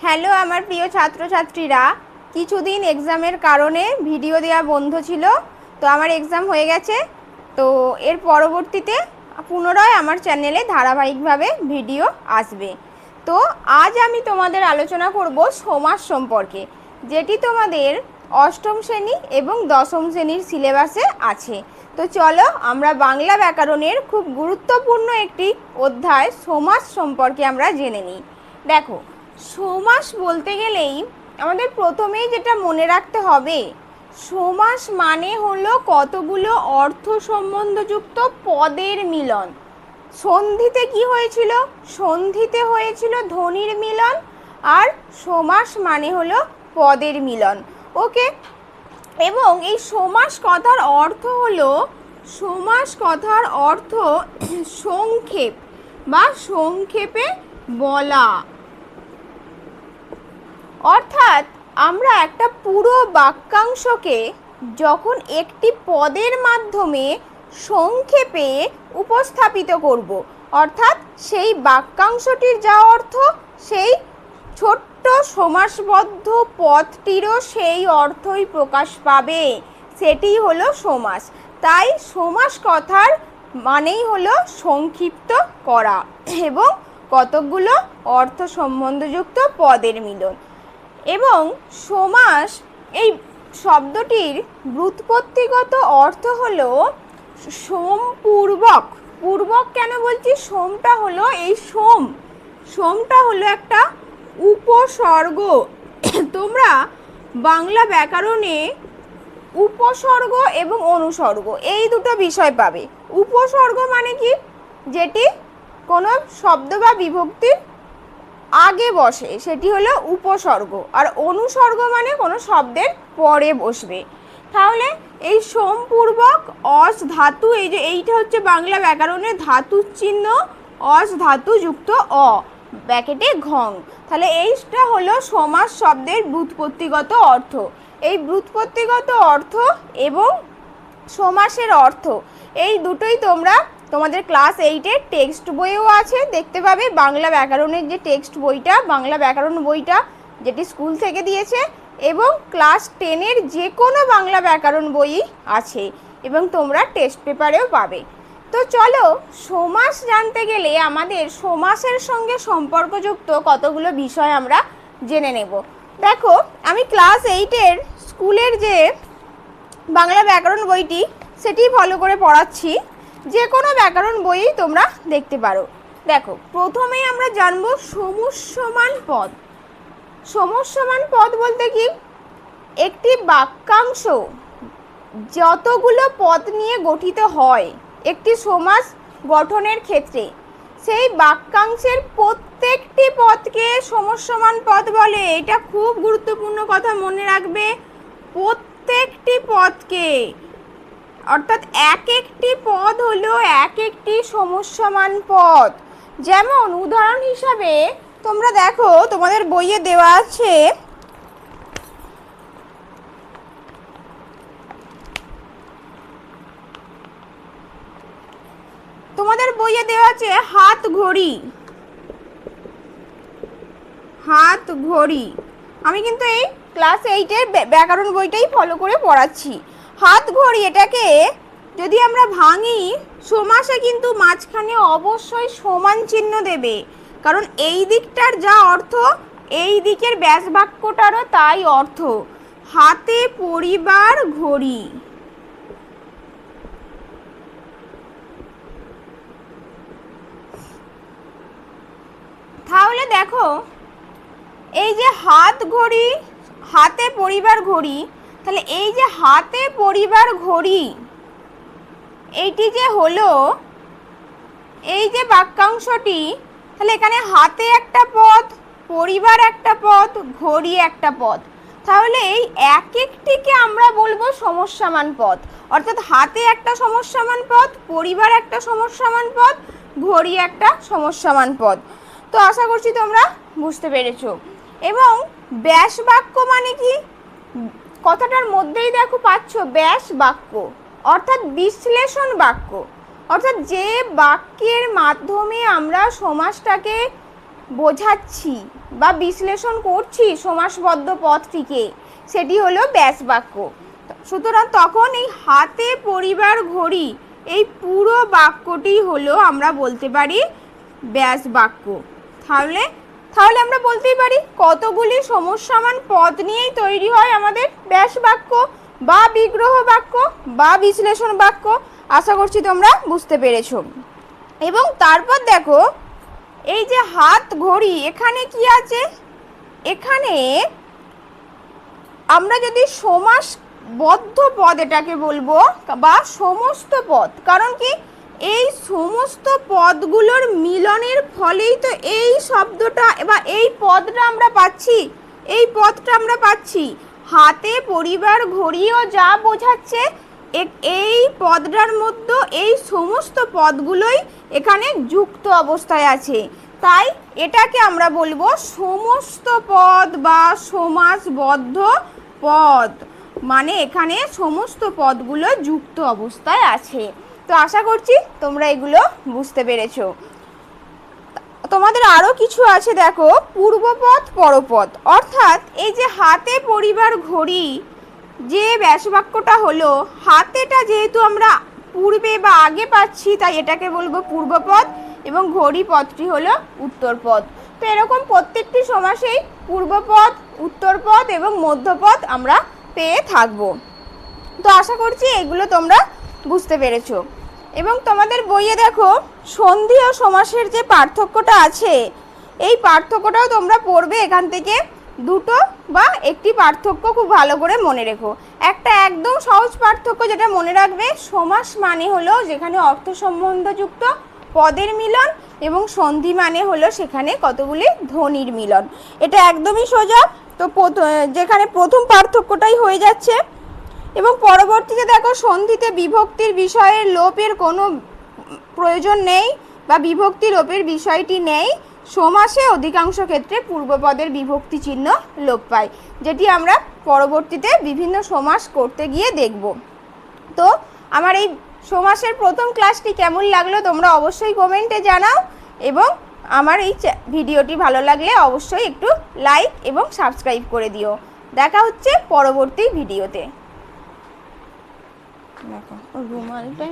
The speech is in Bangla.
হ্যালো আমার প্রিয় ছাত্রছাত্রীরা, কিছুদিন এক্সামের কারণে ভিডিও দেওয়া বন্ধ ছিল। তো আমার এক্সাম হয়ে গেছে। তো এর পরবর্তীতে পুনরায় আমার চ্যানেলে ধারাবাহিকভাবে ভিডিও আসবে। তো আজ আমি তোমাদের আলোচনা করব সমাস সম্পর্কে, যেটি তোমাদের অষ্টম শ্রেণী এবং দশম শ্রেণীর সিলেবাসে আছে। তো চলো আমরা বাংলা ব্যাকরণের খুব গুরুত্বপূর্ণ একটি অধ্যায় সমাস সম্পর্কে আমরা জেনে নিই। দেখো, সমাস বলতে গেলেই আমাদের প্রথমেই যেটা মনে রাখতে হবে, সমাস মানে হলো কতগুলো অর্থ সম্বন্ধযুক্ত পদের মিলন। সন্ধিতে কি হয়েছিল? সন্ধিতে হয়েছিল ধ্বনির মিলন, আর সমাস মানে হলো পদের মিলন। ওকে, এবং এই সমাস কথার অর্থ হলো, সমাস কথার অর্থ সংক্ষেপ বা সংক্ষেপে বলা। অর্থাৎ আমরা একটা পুরো বাক্যাংশকে যখন একটি পদের মাধ্যমে সংক্ষেপে উপস্থাপিত করব, অর্থাৎ সেই বাক্যাংশটির যা অর্থ, সেই ছোট্ট সমাসবদ্ধ পদটিরও সেই অর্থই প্রকাশ পাবে, সেটি হলো সমাস। তাই সমাস কথার মানেই হলো সংক্ষিপ্ত করা এবং কতকগুলো অর্থ সম্বন্ধযুক্ত পদের মিলন। এবং সমাস এই শব্দটির ব্যুৎপত্তিগত অর্থ হলো সোমপূর্বক। পূর্বক কেন বলছি? সোমটা হলো এই সোমটা হলো একটা উপসর্গ। তোমরা বাংলা ব্যাকরণে উপসর্গ এবং অনুসর্গ এই দুটো বিষয় পাবে। উপসর্গ মানে কি? যেটি কোনো শব্দ বা বিভক্তির আগে বসে, সেটি হলো উপসর্গ। আর অনুসর্গ মানে কোনো শব্দের পরে বসবে। তাহলে এই সোমপূর্বক অস ধাতু, এই যে এইটা হচ্ছে বাংলা ব্যাকরণের ধাতুর চিহ্ন, অস ধাতু যুক্ত অ ব্র্যাকেটে ঘং। তাহলে এইটা হলো সমাস শব্দের ব্যুৎপত্তিগত অর্থ। এই ব্যুৎপত্তিগত অর্থ এবং সমাসের অর্থ এই দুটোই তোমরা তোমাদের ক্লাস 8-এর টেক্সট বইয়েও আছে, দেখতে পাবে। বাংলা ব্যাকরণের যে টেক্সট বইটা, বাংলা ব্যাকরণ বইটা যেটি স্কুল থেকে দিয়েছে, এবং ক্লাস 10-এর যে কোনো বাংলা ব্যাকরণ বই আছে, এবং তোমরা টেস্ট পেপারেও পাবে। তো চলো, সমাস জানতে গেলে আমাদের সমাসের সঙ্গে সম্পর্কযুক্ত কতগুলো বিষয় আমরা জেনে নেব। দেখো, আমি ক্লাস 8-এর স্কুলের যে বাংলা ব্যাকরণ বইটি, সেটি ফলো করে পড়াচ্ছি। যে কোনো ব্যাকরণ বই তোমরা দেখতে পারো। দেখো, প্রথমেই আমরা জানবো সমুচ্চমান পদ। সমুচ্চমান পদ বলতে কি? একটি বাক্যাংশ যতগুলো পদ নিয়ে গঠিত হয় একটি সমাস গঠনের ক্ষেত্রে, সেই বাক্যাংশের প্রত্যেকটি পদকে সমুচ্চমান পদ বলে। এটা খুব গুরুত্বপূর্ণ কথা, মনে রাখবে। প্রত্যেকটি পদকে, অর্থাৎ এক একটি পদ হলো এক একটি সমুচ্চমান পদ। যেমন উদাহরণ হিসাবে তোমরা দেখো, তোমাদের বইয়ে দেওয়া আছে, হাত ঘড়ি। হাত ঘড়ি। আমি কিন্তু এই ক্লাস 8-এর ব্যাকরণ বইটাই ফলো করে পড়াচ্ছি। হাত ঘড়ি, এটাকে যদি আমরা ভাঙি সমাসে, কিন্তু মাঝখানে অবশ্যই সমান চিহ্ন দেবে, কারণ এই দিকটার যা অর্থ, এই দিকের ব্যাস বাক্যটারও তাই অর্থ। হাতে পরিবার ঘড়ি। তাহলে দেখো, এই যে হাত ঘড়ি, হাতে পরিবার ঘড়ি, তাহলে এই যে হাতে পরিবার ঘড়ি, এইটি যে হলো এই যে বাক্যাংশটি, তাহলে এখানে হাতে একটা পদ, পরিবার একটা পদ, ঘড়ি একটা পদ। তাহলে এই এক একটিকে আমরা বলবো সমস্যামান পদ। অর্থাৎ হাতে একটা সমস্যামান পদ, পরিবার একটা সমস্যামান পদ, ঘড়ি একটা সমস্যামান পদ। তো আশা করছি তোমরা বুঝতে পেরেছো। এবং ব্যাস বাক্য মানে কি? কথাটার মধ্যেই দেখো পাচ্ছ ব্যাস বাক্য, অর্থাৎ বিশ্লেষণ বাক্য। অর্থাৎ যে বাক্যের মাধ্যমে আমরা সমাসটাকে বোঝাচ্ছি, বা বিশ্লেষণ করছি সমাসবদ্ধ পদটিকে, সেটি হলো ব্যাস বাক্য। সুতরাং তখন এই হাতে পরিবার ঘড়ি এই পুরো বাক্যটি হলো আমরা বলতে পারি ব্যাস বাক্য। তাহলে আমরা বলতেই পারি কতগুলি সমস্যামান পদ নিয়েই তৈরি হয় আমাদের ব্যাস বাক্য বা বিগ্রহ বাক্য বা বিশ্লেষণ বাক্য। আশা করছি তোমরা বুঝতে পেরেছো। এবং তারপর দেখো এই যে হাত ঘড়ি, এখানে কি আছে, এখানে আমরা যদি সমাসবদ্ধ পদ এটাকে বলবো বা সমস্ত পদ, কারণ কি এই সমস্ত পদগুলোর মিলনের ফলেই তো এই শব্দটা বা এই পদটা আমরা পাচ্ছি, এই পদটা আমরা পাচ্ছি। হাতে পরিবার ঘড়িও যা বোঝাচ্ছে এই পদটার মধ্যে এই সমস্ত পদগুলোই এখানে যুক্ত অবস্থায় আছে, তাই এটাকে আমরা বলবো সমস্ত পদ বা সমাসবদ্ধ পদ, মানে এখানে সমস্ত পদগুলো যুক্ত অবস্থায় আছে। তো আশা করছি তোমরা এগুলো বুঝতে পেরেছো। তোমাদের আরও কিছু আছে দেখো, পূর্বপদ পরপদ, অর্থাৎ এই যে হাতে পরিবার ঘড়ি যে ব্যাসবাক্যটা হলো, হাতেটা যেহেতু আমরা পূর্বে বা আগে পাচ্ছি তাই এটাকে বলবো পূর্বপদ এবং ঘড়ি পদটি হলো উত্তরপদ। তো এরকম প্রত্যেকটি সমাসেই পূর্বপদ, উত্তরপদ এবং মধ্যপদ আমরা পেয়ে থাকবো। তো আশা করছি এগুলো তোমরা বুঝতে পেরেছো। এবং তোমাদের বইয়ে দেখো সন্ধি ও সমাসের যে পার্থক্যটা আছে, এই পার্থক্যটাও তোমরা পড়বে। এখান থেকে দুটো বা একটি পার্থক্য খুব ভালো করে মনে রেখো। একটা একদম সহজ পার্থক্য যেটা মনে রাখবে, সমাস মানে হলো যেখানে অর্থ সম্বন্ধযুক্ত পদের মিলন, এবং সন্ধি মানে হলো সেখানে কতগুলি ধ্বনির মিলন। এটা একদমই সোজা। তো যেখানে প্রথম পার্থক্যটাই হয়ে যাচ্ছে। এবং পরবর্তীতে দেখো সন্ধিতে বিভক্তির বিষয়ের লোপের কোনো প্রয়োজন নেই বা বিভক্তি লোপের বিষয়টি নেই। সমাসে অধিকাংশ ক্ষেত্রে পূর্বপদের বিভক্তি চিহ্ন লোপ পায়, যেটি আমরা পরবর্তীতে বিভিন্ন সমাস করতে গিয়ে দেখব। তো আমার এই সমাসের প্রথম ক্লাসটি কেমন লাগলো তোমরা অবশ্যই কমেন্টে জানাও, এবং আমার এই ভিডিওটি ভালো লাগলে অবশ্যই একটু লাইক এবং সাবস্ক্রাইব করে দিও। দেখা হচ্ছে পরবর্তী ভিডিওতে। দেখো রুমালটা